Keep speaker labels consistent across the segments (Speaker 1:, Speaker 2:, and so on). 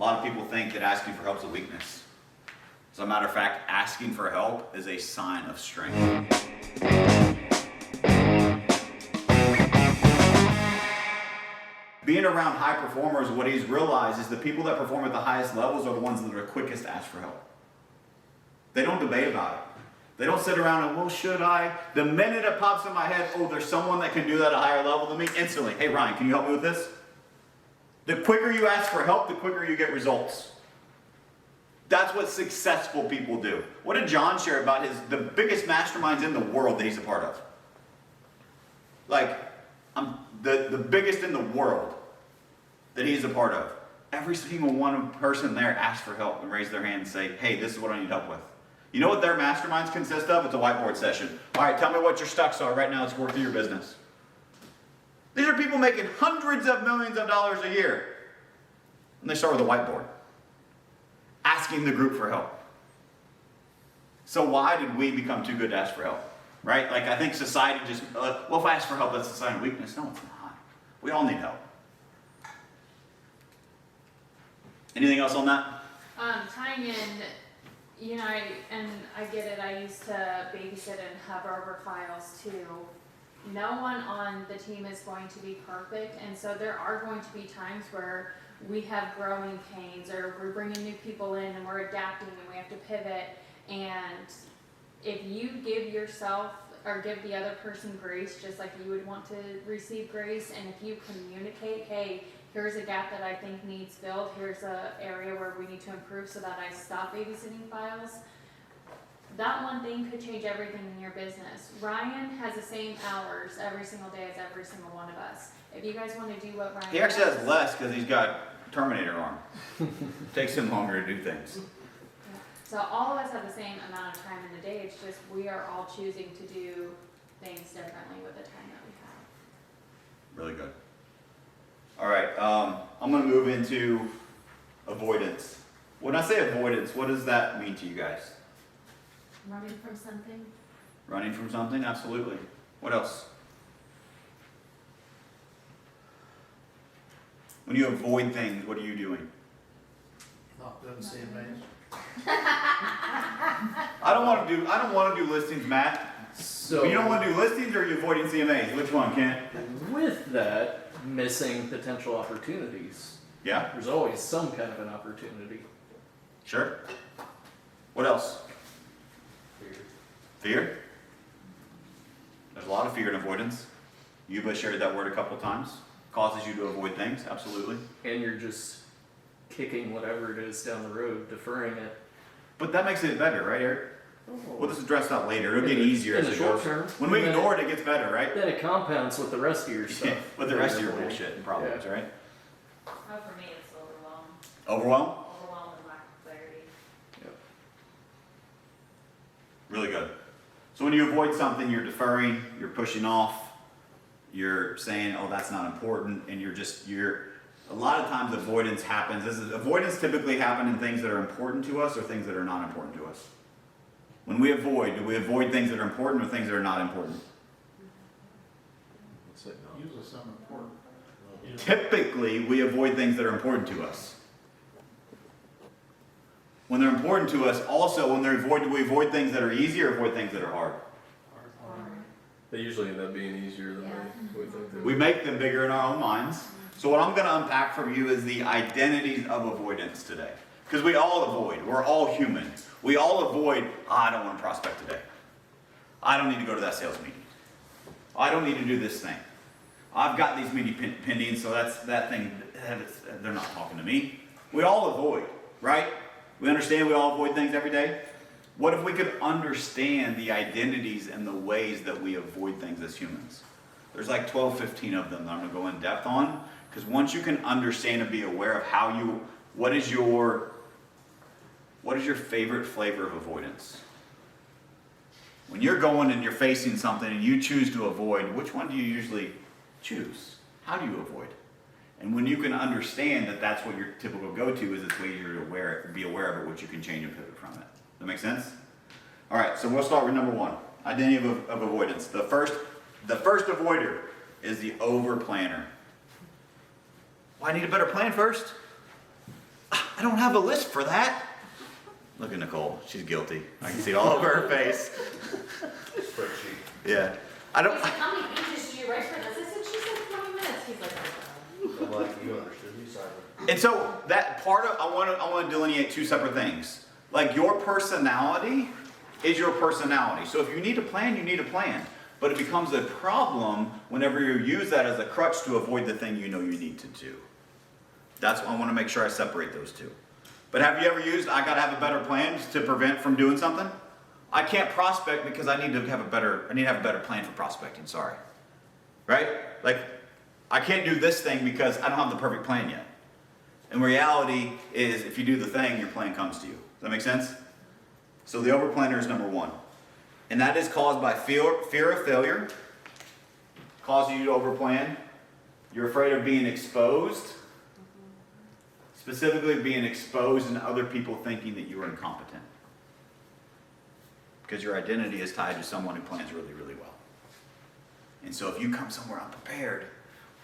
Speaker 1: A lot of people think that asking for help is a weakness. As a matter of fact, asking for help is a sign of strength. Being around high performers, what he's realized is the people that perform at the highest levels are the ones that are quickest to ask for help. They don't debate about it. They don't sit around and, well, should I? The minute it pops in my head, oh, there's someone that can do that at a higher level than me, instantly, hey, Ryan, can you help me with this? The quicker you ask for help, the quicker you get results. That's what successful people do. What did John share about the biggest masterminds in the world that he's a part of? Like, the biggest in the world that he's a part of. Every single one person there asks for help and raise their hand and say, hey, this is what I need help with. You know what their masterminds consist of? It's a whiteboard session. All right, tell me what your stocks are right now. Let's work through your business. These are people making hundreds of millions of dollars a year. And they start with a whiteboard. Asking the group for help. So why did we become too good to ask for help? Right? Like I think society just, well, if I ask for help, that's a sign of weakness. No, it's not. We all need help. Anything else on that?
Speaker 2: Tying in, you know, I get it. I used to babysit and hover over files too. No one on the team is going to be perfect, and so there are going to be times where we have growing pains, or we're bringing new people in and we're adapting and we have to pivot. And if you give yourself or give the other person grace, just like you would want to receive grace, and if you communicate, hey, here's a gap that I think needs filled, here's an area where we need to improve so that I stop babysitting files, that one thing could change everything in your business. Ryan has the same hours every single day as every single one of us. If you guys want to do what Ryan
Speaker 1: He actually has less because he's got Terminator arm. Takes him longer to do things.
Speaker 2: Yeah. So all of us have the same amount of time in the day. It's just we are all choosing to do things differently with the time that we have.
Speaker 1: Really good. All right, I'm going to move into avoidance. When I say avoidance, what does that mean to you guys?
Speaker 2: Running from something.
Speaker 1: Running from something? Absolutely. What else? When you avoid things, what are you doing?
Speaker 3: Not doing CMAs.
Speaker 1: I don't want to do listings, Matt.
Speaker 4: So
Speaker 1: You don't want to do listings, or are you avoiding CMAs? Which one, Kent?
Speaker 4: with that, missing potential opportunities.
Speaker 1: Yeah,
Speaker 4: There's always some kind of an opportunity.
Speaker 1: sure. What else? Fear? There's a lot of fear in avoidance. Yuba shared that word a couple times. Causes you to avoid things, absolutely.
Speaker 4: And you're just kicking whatever it is down the road, deferring it.
Speaker 1: But that makes it better, right, Eric? We'll just address that later. It'll get easier
Speaker 4: in
Speaker 1: as
Speaker 4: the
Speaker 1: it
Speaker 4: short
Speaker 1: goes.
Speaker 4: term.
Speaker 1: When we
Speaker 4: Then-
Speaker 1: ignore it, it gets better, right?
Speaker 4: Then it compounds with the rest of your stuff.
Speaker 1: With the rest of your bullshit and problems, right?
Speaker 5: Oh, for me, it's overwhelm.
Speaker 1: Overwhelm?
Speaker 5: Overwhelm and lack of clarity.
Speaker 4: Yep.
Speaker 1: Really good. So when you avoid something, you're deferring, you're pushing off, you're saying, oh, that's not important, and a lot of times avoidance happens. Avoidance typically happen in things that are important to us or things that are not important to us. When we avoid, do we avoid things that are important or things that are not important?
Speaker 3: Usually something important.
Speaker 1: Typically, we avoid things that are important to us. When they're important to us, also when do we avoid things that are easy or avoid things that are hard?
Speaker 6: They usually end up being easier than we think they
Speaker 1: We
Speaker 6: would.
Speaker 1: make them bigger in our own minds. So what I'm going to unpack for you is the identities of avoidance today. Because we all avoid. We're all human. We all avoid, I don't want to prospect today. I don't need to go to that sales meeting. I don't need to do this thing. I've got these meeting pending, so that thing, they're not talking to me. We all avoid, right? We understand we all avoid things every day. What if we could understand the identities and the ways that we avoid things as humans? There's like 12, 15 of them that I'm going to go in depth on. Because once you can understand and be aware of what is your favorite flavor of avoidance? When you're going and you're facing something and you choose to avoid, which one do you usually choose? How do you avoid? And when you can understand that that's what your typical go-to is, it's way easier to be aware of it, which you can change and pivot from it. Does that make sense? All right, so we'll start with number one, identity of avoidance. The first avoider is the over planner. Well, I need a better plan first. I I don't have a list for that. Look at Nicole, she's guilty. I can see it all over her face.
Speaker 6: Spreadsheet.
Speaker 1: Yeah. I don't,
Speaker 5: He's like, how many pages do you write for this? I said, she said 20 minutes. He's like,
Speaker 6: I'm like, you understood me, Simon.
Speaker 1: and so that part of, I want to delineate two separate things. Like your personality is your personality. So if you need a plan, you need a plan. But it becomes a problem whenever you use that as a crutch to avoid the thing you know you need to do. That's why I want to make sure I separate those two. But have you ever used, I got to have a better plan to prevent from doing something? I can't prospect because I need to have a better plan for prospecting, sorry. Right? Like, I can't do this thing because I don't have the perfect plan yet. And reality is, if you do the thing, your plan comes to you. Does that make sense? So the overplanner is number one. And that is caused by fear of failure, causing you to overplan. You're afraid of being exposed, specifically being exposed and other people thinking that you are incompetent. Because your identity is tied to someone who plans really, really well. And so if you come somewhere unprepared,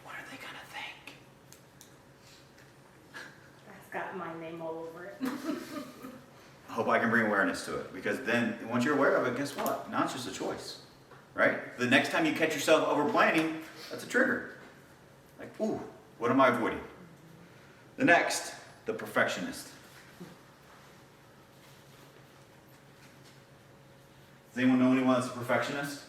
Speaker 1: what are they going to think?
Speaker 5: that's got my name all over it.
Speaker 1: I hope I can bring awareness to it, because then once you're aware of it, guess what? Now it's just a choice, right? The next time you catch yourself over planning, that's a trigger. Like, ooh, what am I avoiding? The next, the perfectionist. Does anyone know anyone that's a perfectionist?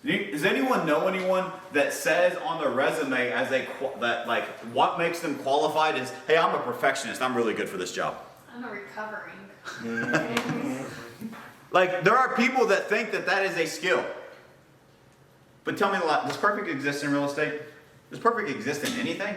Speaker 1: Does anyone know anyone that says on their resume as that like what makes them qualified is, hey, I'm a perfectionist. I'm really good for this job.
Speaker 2: I'm a recovering.
Speaker 1: Like, there are people that think that that is a skill. But tell me, does perfect exist in real estate? Does perfect exist in anything?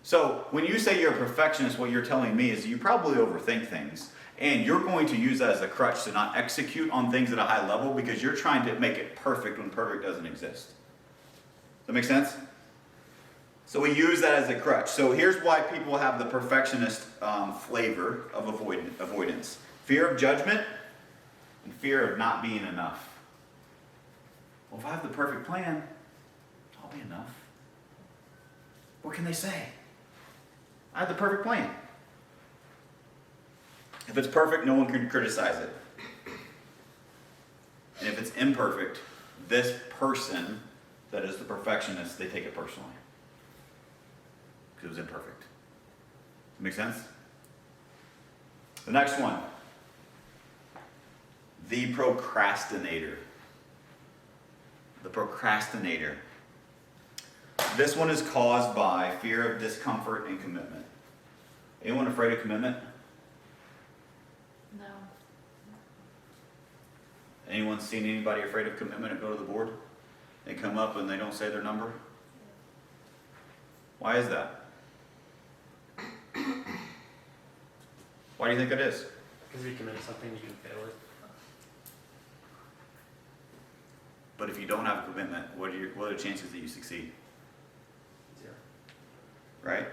Speaker 1: So, when you say you're a perfectionist, what you're telling me is you probably overthink things. And you're going to use that as a crutch to not execute on things at a high level because you're trying to make it perfect when perfect doesn't exist. Does that make sense? So we use that as a crutch. So here's why people have the perfectionist flavor of avoidance. Fear of judgment and fear of not being enough. Well, if I have the perfect plan, I'll be enough. What can they say? I have the perfect plan. If it's perfect, no one can criticize it. And if it's imperfect, this person that is the perfectionist, they take it personally. Because it was imperfect. Make sense? The next one. The procrastinator. The procrastinator. This one is caused by fear of discomfort and commitment. Anyone afraid of commitment?
Speaker 2: No.
Speaker 1: Anyone seen anybody afraid of commitment and go to the board? They come up and they don't say their number? Why is that? Why do you think it is?
Speaker 7: Because if you commit to something, you can fail it.
Speaker 1: But if you don't have a commitment, what are the chances that you succeed?
Speaker 7: 0.
Speaker 1: Right?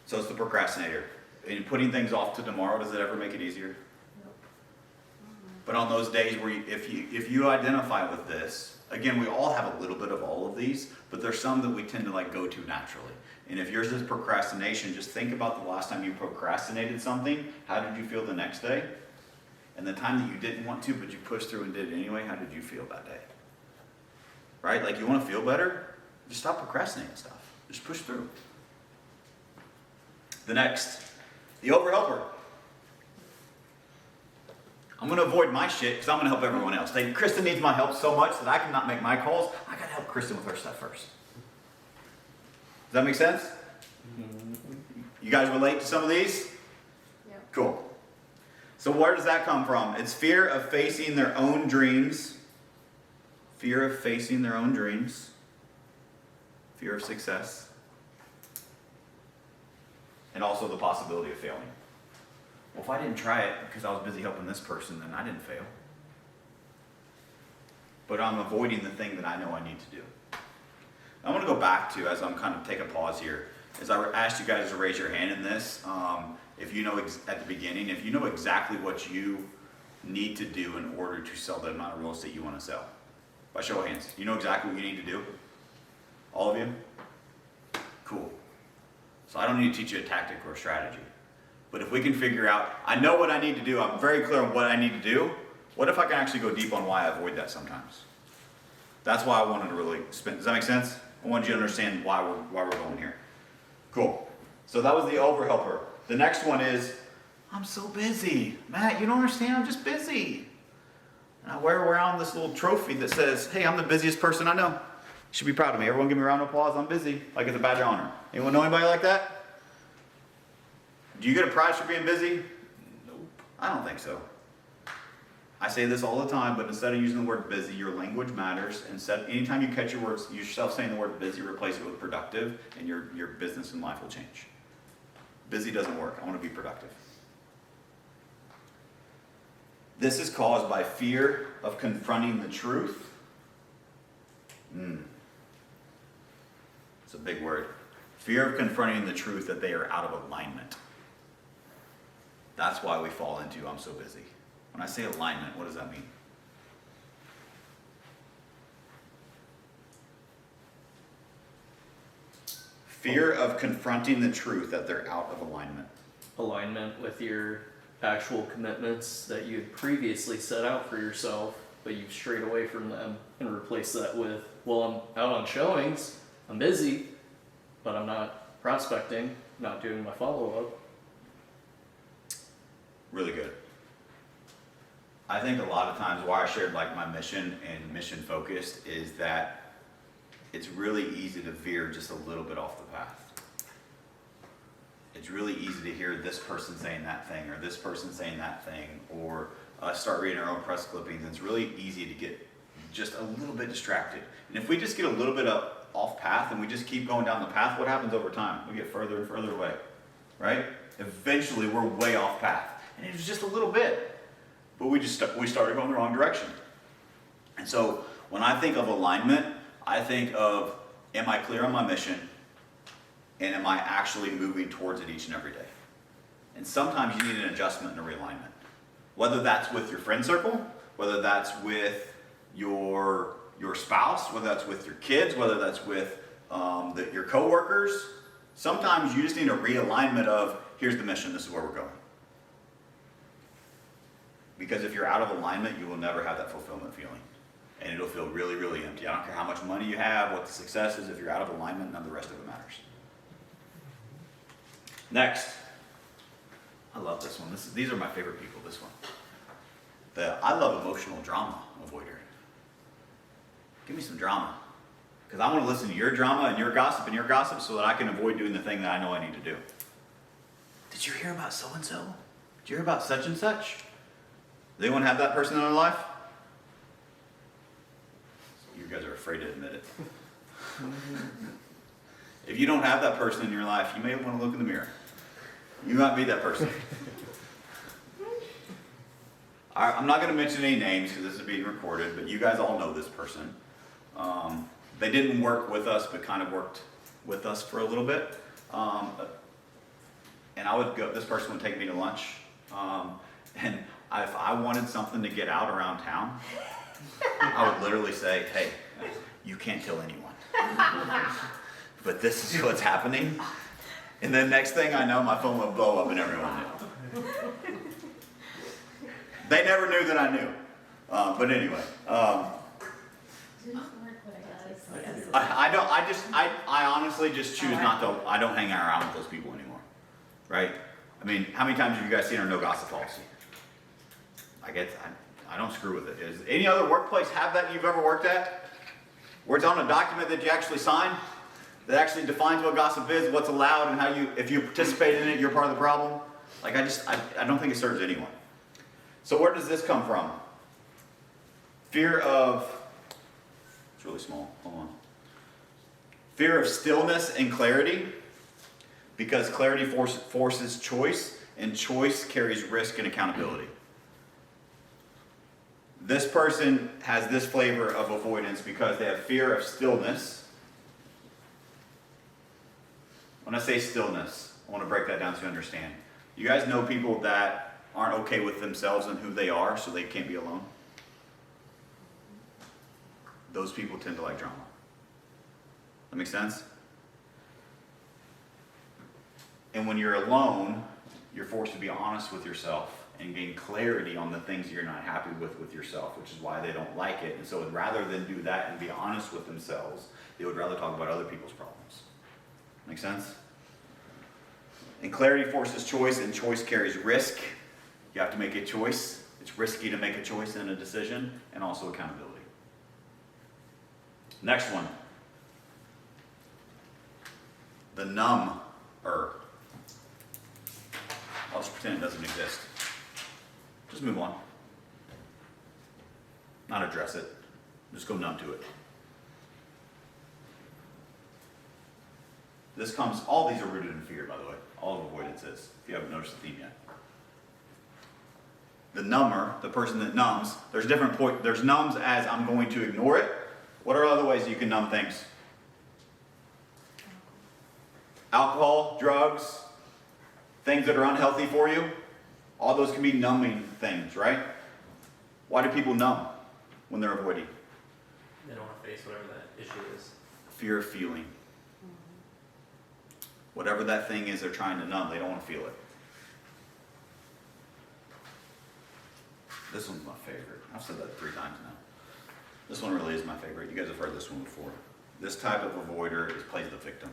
Speaker 1: So it's the procrastinator. And putting things off to tomorrow, does it ever make it easier?
Speaker 2: Nope.
Speaker 1: But on those days where if you identify with this, again, we all have a little bit of all of these, but there's some that we tend to like go to naturally. And if yours is procrastination, just think about the last time you procrastinated something. How did you feel the next day? And the time that you didn't want to, but you pushed through and did it anyway, how did you feel that day? Right? Like, you want to feel better? Just stop procrastinating stuff. Just push through. The next, the overhelper. I'm going to avoid my shit because I'm going to help everyone else. Like, Kristen needs my help so much that I cannot make my calls. I got to help Kristen with her stuff first. Does that make sense? You guys relate to some of these?
Speaker 2: Yep.
Speaker 1: Cool. So where does that come from? It's fear of facing their own dreams. Fear of facing their own dreams. Fear of success. And also the possibility of failing. Well, if I didn't try it because I was busy helping this person, then I didn't fail. But I'm avoiding the thing that I know I need to do. I want to go back to, as I'm kind of take a pause here, as I asked you guys to raise your hand in this, if you know at the beginning, if you know exactly what you need to do in order to sell the amount of real estate you want to sell. By show of hands, you know exactly what you need to do? All of you? Cool. So I don't need to teach you a tactic or a strategy. But if we can figure out, I know what I need to do, I'm very clear on what I need to do, what if I can actually go deep on why I avoid that sometimes? That's why I wanted to really spend, does that make sense? I wanted you to understand why we're going here. Cool. So that was the overhelper. The next one is, I'm so busy. Matt, you don't understand, I'm just busy. And I wear around this little trophy that says, hey, I'm the busiest person I know. You should be proud of me. Everyone give me a round of applause, I'm busy. Like it's a badge of honor. Anyone know anybody like that? Do you get a prize for being busy? Nope. I don't think so. I say this all the time, but instead of using the word busy, your language matters. Instead, anytime you catch yourself saying the word busy, replace it with productive, and your business and life will change. Busy doesn't work. I want to be productive. This is caused by fear of confronting the truth. It's a big word. Fear of confronting the truth that they are out of alignment. That's why we fall into I'm so busy. When I say alignment, what does that mean? Fear of confronting the truth that they're out of alignment.
Speaker 4: Alignment with your actual commitments that you had previously set out for yourself, but you've strayed away from them and replaced that with, well, I'm out on showings, I'm busy, but I'm not prospecting, not doing my follow-up.
Speaker 1: Really good. I think a lot of times why I shared like my mission and mission focused is that it's really easy to veer just a little bit off the path. It's really easy to hear this person saying that thing or this person saying that thing or start reading our own press clippings. And it's really easy to get just a little bit distracted. And if we just get a little bit off path and we just keep going down the path, what happens over time? We get further and further away, right? Eventually we're way off path. And it was just a little bit, but we started going the wrong direction. And so when I think of alignment, I think of, am I clear on my mission? And am I actually moving towards it each and every day? And sometimes you need an adjustment and a realignment. Whether that's with your friend circle, whether that's with your spouse, whether that's with your kids, whether that's with your coworkers. Sometimes you just need a realignment of, here's the mission, this is where we're going. Because if you're out of alignment, you will never have that fulfillment feeling. And it'll feel really, really empty. I don't care how much money you have, what the success is, if you're out of alignment, none of the rest of it matters. Next. I love this one. These are my favorite people, this one. I love emotional drama avoider. Give me some drama. Because I want to listen to your drama and your gossip so that I can avoid doing the thing that I know I need to do. Did you hear about so-and-so? Did you hear about such and such? Does anyone have that person in their life? You guys are afraid to admit it. If you don't have that person in your life, you may want to look in the mirror. You might be that person. I'm not going to mention any names because this is being recorded, but you guys all know this person. They didn't work with us, but kind of worked with us for a little bit. And I would go, this person would take me to lunch. And if I wanted something to get out around town, I would literally say, hey, you can't kill anyone. But this is what's happening. And then next thing I know, my phone would blow up and everyone knew. They never knew that I knew. But anyway. I honestly just choose not to, I don't hang around with those people anymore. Right? I mean, how many times have you guys seen our no gossip policy? I don't screw with it. Does any other workplace have that you've ever worked at? Where it's on a document that you actually sign? That actually defines what gossip is, what's allowed, and how if you participate in it, you're part of the problem? Like I don't think it serves anyone. So where does this come from? Fear of, it's really small, hold on. Fear of stillness and clarity, because clarity forces choice, and choice carries risk and accountability. This person has this flavor of avoidance because they have fear of stillness. When I say stillness, I want to break that down so you understand. You guys know people that aren't okay with themselves and who they are, so they can't be alone? Those people tend to like drama. That make sense? And when you're alone, you're forced to be honest with yourself and gain clarity on the things you're not happy with yourself, which is why they don't like it. And so rather than do that and be honest with themselves, they would rather talk about other people's problems. Make sense? And clarity forces choice, and choice carries risk. You have to make a choice. It's risky to make a choice in a decision, and also accountability. Next one. The number. I'll just pretend it doesn't exist. Just move on. Not address it. Just go numb to it. All these are rooted in fear, by the way. All of avoidance is, if you haven't noticed the theme yet. The number, the person that numbs, there's numbs as I'm going to ignore it. What are other ways you can numb things? Alcohol, drugs, things that are unhealthy for you. All those can be numbing things, right? Why do people numb when they're avoiding?
Speaker 7: They don't want to face whatever that issue is.
Speaker 1: Fear of feeling. Whatever that thing is they're trying to numb, they don't want to feel it. This one's my favorite. I've said that 3 times now. This one really is my favorite. You guys have heard this one before. This type of avoider plays the victim.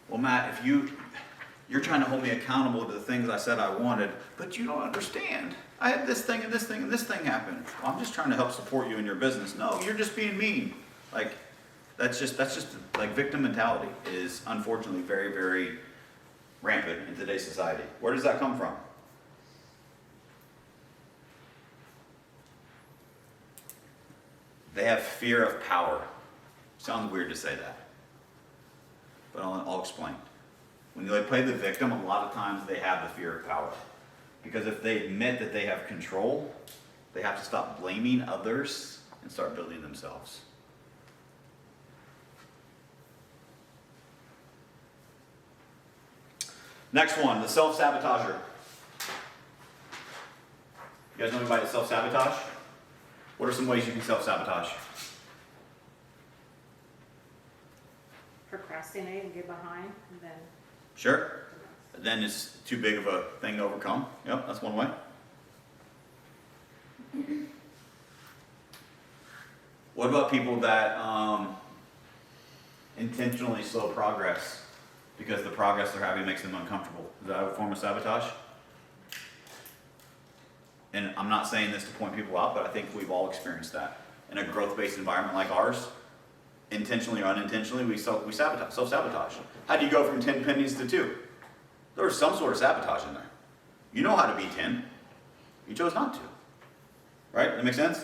Speaker 1: Well, Matt, if you're trying to hold me accountable to the things I said I wanted, but you don't understand. I had this thing and this thing and this thing happen. Well, I'm just trying to help support you in your business. No, you're just being mean. Like, that's just like victim mentality is unfortunately very, very rampant in today's society. Where does that come from? They have fear of power. Sounds weird to say that, but I'll explain. When they play the victim, a lot of times they have the fear of power. Because if they admit that they have control, they have to stop blaming others and start building themselves. Next one, the self-sabotager. You guys know anybody that self-sabotage? What are some ways you can self-sabotage?
Speaker 5: Procrastinate and get behind, and then.
Speaker 1: Sure. Then it's too big of a thing to overcome. Yep, that's one way. What about people that intentionally slow progress because the progress they're having makes them uncomfortable? Is that a form of sabotage? And I'm not saying this to point people out, but I think we've all experienced that. In a growth-based environment like ours, intentionally or unintentionally, we self-sabotage. How do you go from 10 pennies to 2? There was some sort of sabotage in there. You know how to be 10. You chose not to. Right? That makes sense?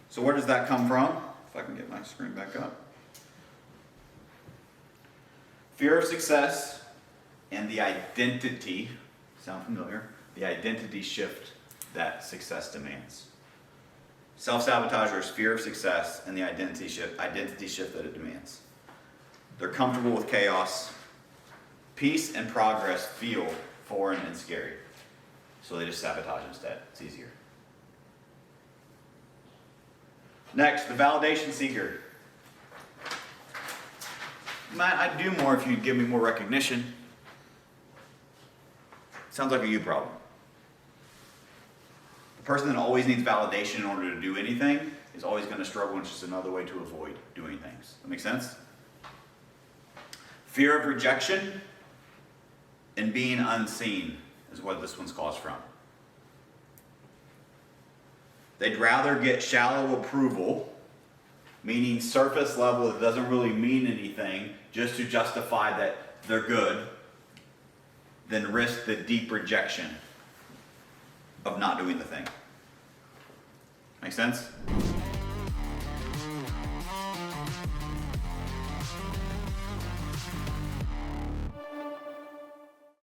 Speaker 1: So where does that come from? If I can get my screen back up. Fear of success and the identity, sound familiar? The identity shift that success demands. Self-sabotagers, fear of success, and the identity shift that it demands. They're comfortable with chaos. Peace and progress feel foreign and scary. So they just sabotage instead. It's easier. Next, the validation seeker. Matt, I'd do more if you'd give me more recognition. Sounds like a you problem. The person that always needs validation in order to do anything is always going to struggle, and it's just another way to avoid doing things. That make sense? Fear of rejection and being unseen is what this one's caused from. They'd rather get shallow approval, meaning surface level that doesn't really mean anything, just to justify that they're good, than risk the deep rejection of not doing the thing. Make sense?